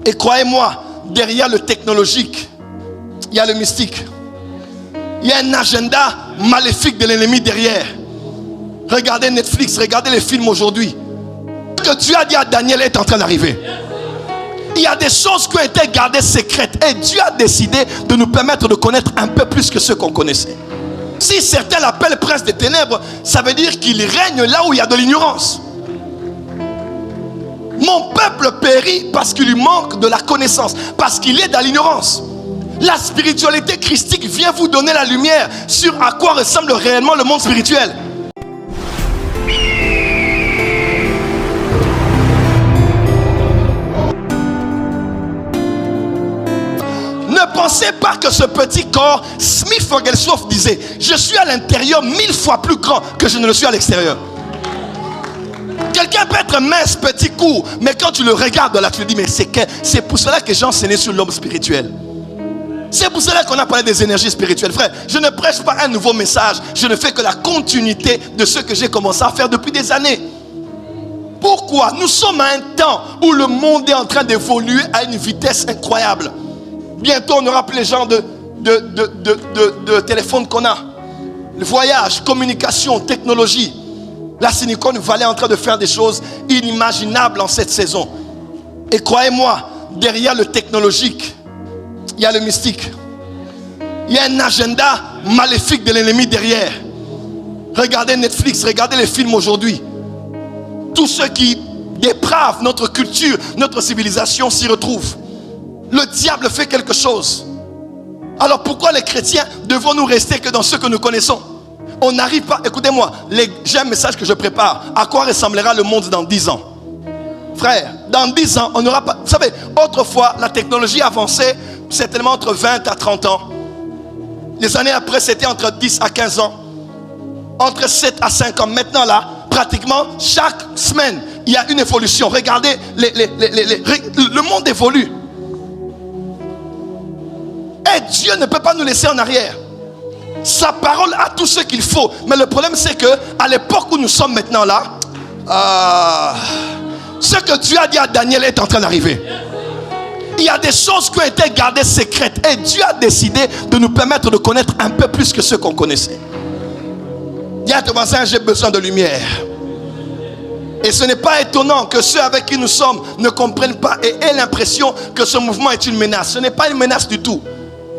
Et croyez-moi, derrière le technologique, il y a le mystique. Il y a un agenda maléfique de l'ennemi derrière. Regardez Netflix, regardez les films aujourd'hui. Ce que Dieu a dit à Daniel est en train d'arriver. Il y a des choses qui ont été gardées secrètes. Et Dieu a décidé de nous permettre de connaître un peu plus que ce qu'on connaissait. Si certains l'appellent prince des ténèbres, ça veut dire qu'il règne là où il y a de l'ignorance. Mon peuple périt parce qu'il lui manque de la connaissance, parce qu'il est dans l'ignorance. La spiritualité christique vient vous donner la lumière sur à quoi ressemble réellement le monde spirituel. Ne pensez pas que ce petit corps, Smith Wigglesworth disait, je suis à l'intérieur 1000 fois plus grand que je ne le suis à l'extérieur. Quelqu'un peut être mince, petit, court, mais quand tu le regardes là, tu te dis, mais c'est pour cela que j'ai enseigné sur l'homme spirituel. C'est pour cela qu'on a parlé des énergies spirituelles. Frère, je ne prêche pas un nouveau message, je ne fais que la continuité de ce que j'ai commencé à faire depuis des années. Pourquoi? Nous sommes à un temps où le monde est en train d'évoluer à une vitesse incroyable. Bientôt, on aura plus les genres de téléphones qu'on a. Le voyage, communication, technologie. La Silicon Valley est en train de faire des choses inimaginables en cette saison. Et croyez-moi, derrière le technologique, il y a le mystique. Il y a un agenda maléfique de l'ennemi derrière. Regardez Netflix, regardez les films aujourd'hui. Tous ceux qui dépravent notre culture, notre civilisation s'y retrouvent. Le diable fait quelque chose. Alors pourquoi les chrétiens devons-nous rester que dans ce que nous connaissons? On n'arrive pas, écoutez-moi, j'ai un message que je prépare. À quoi ressemblera le monde dans 10 ans? Frère, dans 10 ans, on n'aura pas... Vous savez, autrefois, la technologie avançait certainement entre 20 à 30 ans. Les années après, c'était entre 10 à 15 ans. Entre 7 à 5 ans. Maintenant, là, pratiquement, chaque semaine, il y a une évolution. Regardez, le monde évolue. Et Dieu ne peut pas nous laisser en arrière. Sa parole a tout ce qu'il faut. Mais le problème, c'est que à l'époque où nous sommes maintenant là, ce que Dieu a dit à Daniel est en train d'arriver. Il y a des choses qui ont été gardées secrètes. Et Dieu a décidé de nous permettre de connaître un peu plus que ce qu'on connaissait. Dis à ton voisin, j'ai besoin de lumière. Et ce n'est pas étonnant que ceux avec qui nous sommes ne comprennent pas et aient l'impression que ce mouvement est une menace. Ce n'est pas une menace du tout.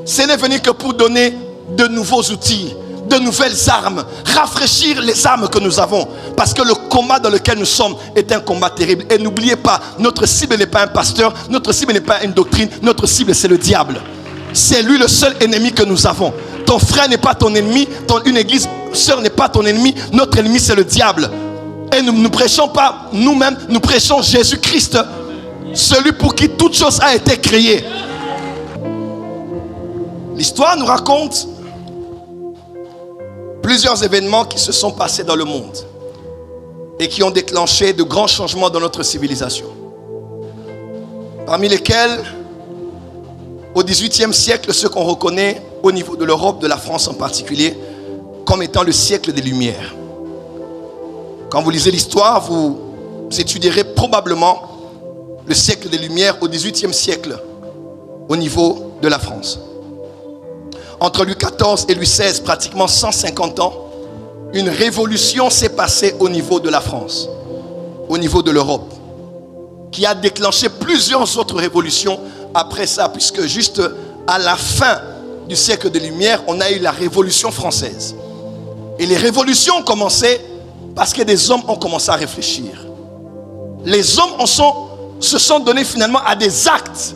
Ce n'est venu que pour donner de nouveaux outils, de nouvelles armes, rafraîchir les armes que nous avons. Parce que le combat dans lequel nous sommes est un combat terrible. Et n'oubliez pas, notre cible n'est pas un pasteur, notre cible n'est pas une doctrine, notre cible c'est le diable. C'est lui le seul ennemi que nous avons. Ton frère n'est pas ton ennemi, une église sœur n'est pas ton ennemi, notre ennemi c'est le diable. Et nous ne prêchons pas nous-mêmes, nous prêchons Jésus-Christ, celui pour qui toute chose a été créée. L'histoire nous raconte plusieurs événements qui se sont passés dans le monde et qui ont déclenché de grands changements dans notre civilisation. Parmi lesquels, au XVIIIe siècle, ce qu'on reconnaît au niveau de l'Europe, de la France en particulier, comme étant le siècle des Lumières. Quand vous lisez l'histoire, vous étudierez probablement le siècle des Lumières au XVIIIe siècle au niveau de la France. Entre Louis XIV et Louis XVI, pratiquement 150 ans, une révolution s'est passée au niveau de la France, au niveau de l'Europe, qui a déclenché plusieurs autres révolutions après ça, puisque juste à la fin du siècle des Lumières, on a eu la Révolution française. Et les révolutions ont commencé parce que des hommes ont commencé à réfléchir. Les hommes se sont donnés finalement à des actes,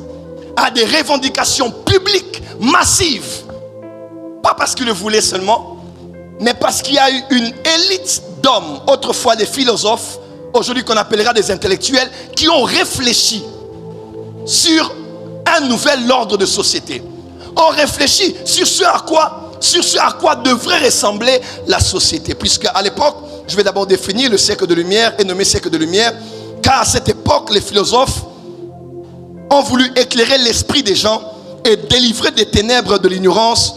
à des revendications publiques, massives. Pas parce qu'ils le voulaient seulement, mais parce qu'il y a eu une élite d'hommes, autrefois des philosophes, aujourd'hui qu'on appellera des intellectuels, qui ont réfléchi sur un nouvel ordre de société. Ont réfléchi sur ce à quoi devrait ressembler la société. Puisque à l'époque, je vais d'abord définir le siècle de lumière et nommer siècle de lumière, car à cette époque, les philosophes ont voulu éclairer l'esprit des gens et délivrer des ténèbres de l'ignorance.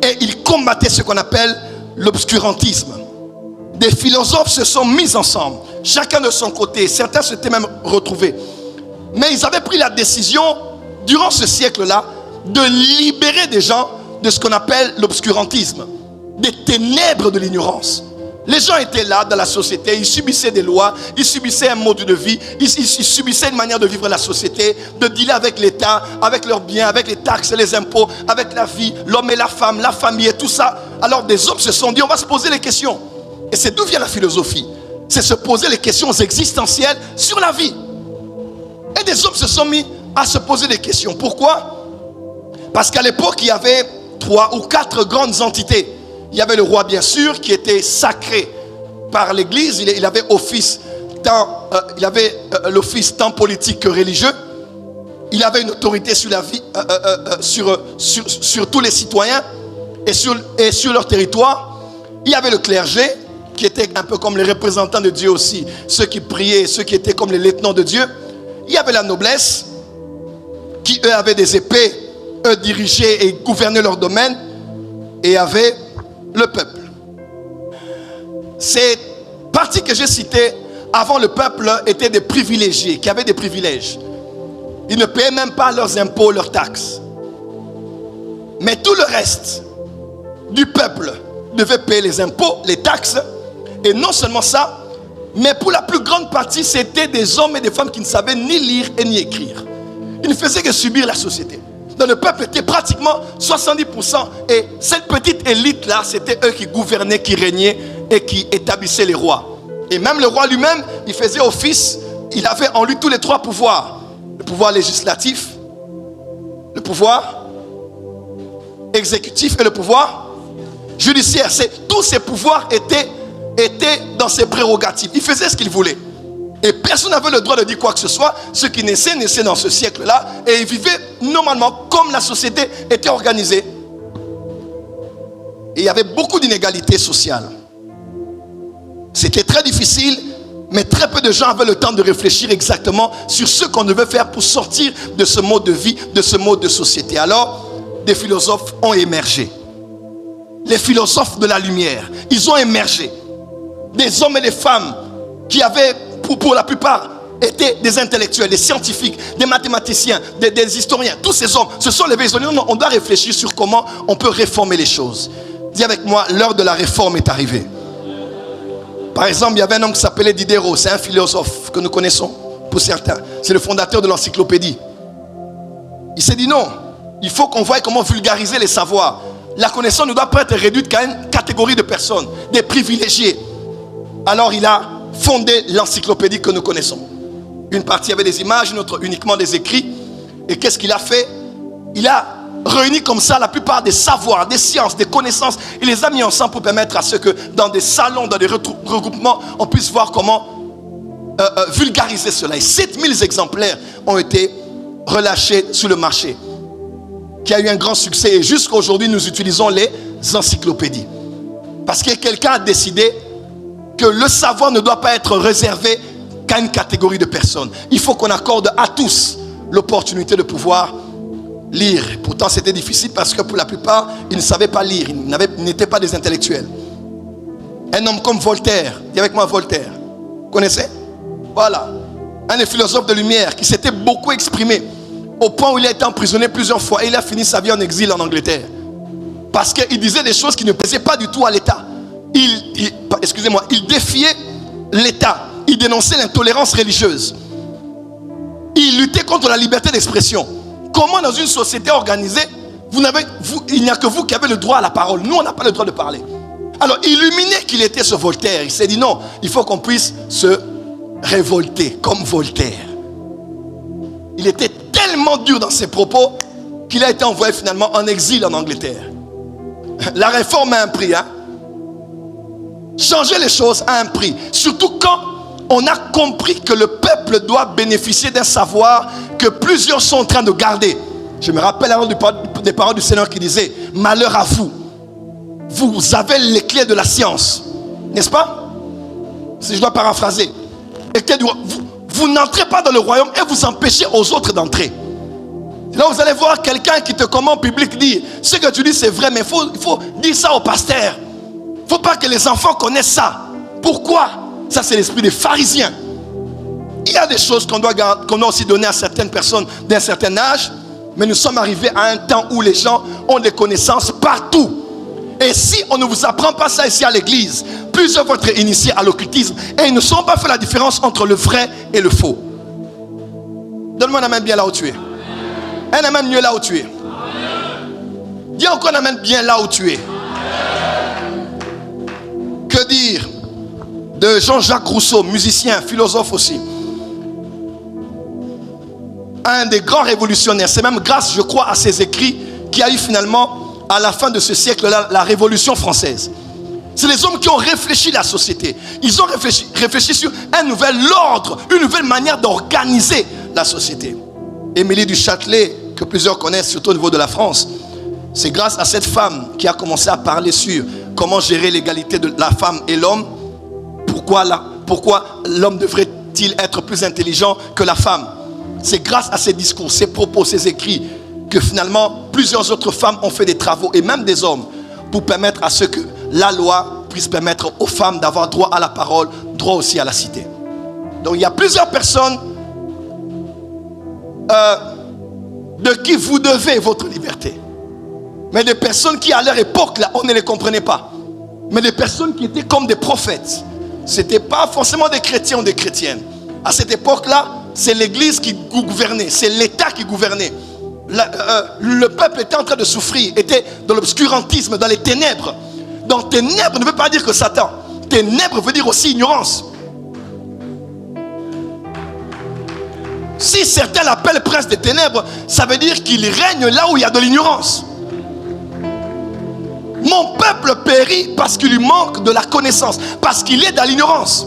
Et ils combattaient ce qu'on appelle l'obscurantisme. Des philosophes se sont mis ensemble, chacun de son côté. Certains s'étaient même retrouvés Mais ils avaient pris la décision, durant ce siècle-là, de libérer des gens de ce qu'on appelle l'obscurantisme, des ténèbres de l'ignorance. Les gens étaient là dans la société, ils subissaient des lois, ils subissaient un mode de vie, ils subissaient une manière de vivre la société, de dealer avec l'État, avec leurs biens, avec les taxes et les impôts, avec la vie, l'homme et la femme, la famille et tout ça. Alors des hommes se sont dit, on va se poser les questions. Et c'est d'où vient la philosophie. C'est se poser les questions existentielles sur la vie. Et des hommes se sont mis à se poser des questions. Pourquoi? Parce qu'à l'époque, il y avait 3 ou 4 grandes entités. Il y avait le roi, bien sûr, qui était sacré par l'Église. Il avait office l'office tant politique que religieux. Il avait une autorité sur la vie, sur tous les citoyens et sur leur territoire. Il y avait le clergé, qui était un peu comme les représentants de Dieu aussi, ceux qui priaient, ceux qui étaient comme les lieutenants de Dieu. Il y avait la noblesse, qui eux avaient des épées, eux dirigeaient et gouvernaient leur domaine, et il y avait le peuple. Ces parties que j'ai citées, avant le peuple étaient des privilégiés, qui avaient des privilèges. Ils ne payaient même pas leurs impôts, leurs taxes. Mais tout le reste du peuple devait payer les impôts, les taxes. Et non seulement ça, mais pour la plus grande partie, c'était des hommes et des femmes qui ne savaient ni lire et ni écrire. Ils ne faisaient que subir la société. Donc le peuple était pratiquement 70%. Et cette petite élite-là, c'était eux qui gouvernaient, qui régnaient et qui établissaient les rois. Et même le roi lui-même, il faisait office, il avait en lui tous les 3 pouvoirs. Le pouvoir législatif, le pouvoir exécutif et le pouvoir judiciaire. Tous ces pouvoirs étaient dans ses prérogatives. Il faisait ce qu'il voulait. Et personne n'avait le droit de dire quoi que ce soit. Ceux qui naissaient dans ce siècle-là. Et ils vivaient normalement comme la société était organisée. Et il y avait beaucoup d'inégalités sociales. C'était très difficile, mais très peu de gens avaient le temps de réfléchir exactement sur ce qu'on devait faire pour sortir de ce mode de vie, de ce mode de société. Alors, des philosophes ont émergé. Les philosophes de la lumière, ils ont émergé. Des hommes et des femmes qui avaient, pour la plupart, étaient des intellectuels, des scientifiques, des mathématiciens, des historiens. Tous ces hommes se sont levés. Ils ont dit, non, on doit réfléchir sur comment on peut réformer les choses. Dis avec moi, l'heure de la réforme est arrivée. Par exemple, il y avait un homme qui s'appelait Diderot. C'est un philosophe que nous connaissons, pour certains. C'est le fondateur de l'encyclopédie. Il s'est dit non, il faut qu'on voie comment vulgariser les savoirs. La connaissance ne doit pas être réduite qu'à une catégorie de personnes, des privilégiés. Alors il a fondé l'encyclopédie que nous connaissons. Une partie avait des images, une autre uniquement des écrits. Et qu'est-ce qu'il a fait? Il a réuni comme ça la plupart des savoirs, des sciences, des connaissances. Il les a mis ensemble pour permettre à ce que dans des salons, dans des regroupements, on puisse voir comment vulgariser cela. Et 7000 exemplaires ont été relâchés sur le marché, qui a eu un grand succès. Et jusqu'à aujourd'hui, nous utilisons les encyclopédies. Parce que quelqu'un a décidé que le savoir ne doit pas être réservé qu'à une catégorie de personnes. Il faut qu'on accorde à tous l'opportunité de pouvoir lire. Pourtant, c'était difficile parce que pour la plupart, ils ne savaient pas lire. Ils n'étaient pas des intellectuels. Un homme comme Voltaire, dis avec moi Voltaire. Vous connaissez? Voilà. Un des philosophes de lumière qui s'était beaucoup exprimé au point où il a été emprisonné plusieurs fois et il a fini sa vie en exil en Angleterre. Parce qu'il disait des choses qui ne plaisaient pas du tout à l'État. Il défiait l'État. Il dénonçait l'intolérance religieuse. Il luttait contre la liberté d'expression. Comment dans une société organisée, il n'y a que vous qui avez le droit à la parole. Nous, on n'a pas le droit de parler. Alors, illuminé qu'il était ce Voltaire, il s'est dit non, il faut qu'on puisse se révolter comme Voltaire. Il était tellement dur dans ses propos qu'il a été envoyé finalement en exil en Angleterre. La réforme a un prix, hein? Changer les choses a un prix. Surtout quand on a compris que le peuple doit bénéficier d'un savoir que plusieurs sont en train de garder. Je me rappelle alors des paroles du Seigneur qui disait « Malheur à vous, vous avez les clés de la science. » N'est-ce pas? Si je dois paraphraser. Vous n'entrez pas dans le royaume et vous empêchez aux autres d'entrer. Là, vous allez voir quelqu'un qui te commande en public dire « Ce que tu dis c'est vrai, mais il faut dire ça au pasteur. Il ne faut pas que les enfants connaissent ça. » Pourquoi? Ça, c'est l'esprit des pharisiens. Il y a des choses qu'on doit aussi donner à certaines personnes d'un certain âge, mais nous sommes arrivés à un temps où les gens ont des connaissances partout. Et si on ne vous apprend pas ça ici à l'église, plusieurs vont être initiés à l'occultisme et ils ne sauront pas faire la différence entre le vrai et le faux. Donne-moi un amen bien là où tu es. Un amen mieux là où tu es. Dis encore un amen bien là où tu es. Que dire de Jean-Jacques Rousseau, musicien, philosophe aussi. Un des grands révolutionnaires. C'est même grâce, je crois, à ses écrits qu'il y a eu finalement, à la fin de ce siècle-là, la Révolution française. C'est les hommes qui ont réfléchi la société. Ils ont réfléchi sur un nouvel ordre, une nouvelle manière d'organiser la société. Émilie du Châtelet, que plusieurs connaissent, surtout au niveau de la France, c'est grâce à cette femme qui a commencé à parler sur comment gérer l'égalité de la femme et l'homme. Pourquoi l'homme devrait-il être plus intelligent que la femme? C'est grâce à ses discours, ses propos, ses écrits que finalement plusieurs autres femmes ont fait des travaux et même des hommes pour permettre à ce que la loi puisse permettre aux femmes d'avoir droit à la parole, droit aussi à la cité. Donc il y a plusieurs personnes de qui vous devez votre liberté. Mais des personnes qui à leur époque là, on ne les comprenait pas. Mais des personnes qui étaient comme des prophètes. Ce n'étaient pas forcément des chrétiens ou des chrétiennes. À cette époque-là, c'est l'église qui gouvernait, c'est l'État qui gouvernait. Le peuple était en train de souffrir, était dans l'obscurantisme, dans les ténèbres. Donc ténèbres ne veut pas dire que Satan. Ténèbres veut dire aussi ignorance. Si certains l'appellent prince des ténèbres, ça veut dire qu'il règne là où il y a de l'ignorance. Mon peuple périt parce qu'il lui manque de la connaissance, parce qu'il est dans l'ignorance.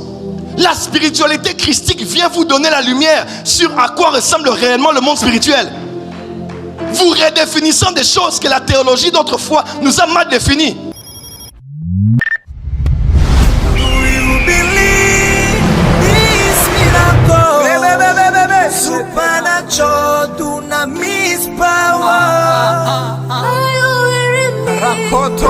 La spiritualité christique vient vous donner la lumière sur à quoi ressemble réellement le monde spirituel. Vous redéfinissant des choses que la théologie d'autrefois nous a mal définies. Supernatural dunamis power. Rakoto.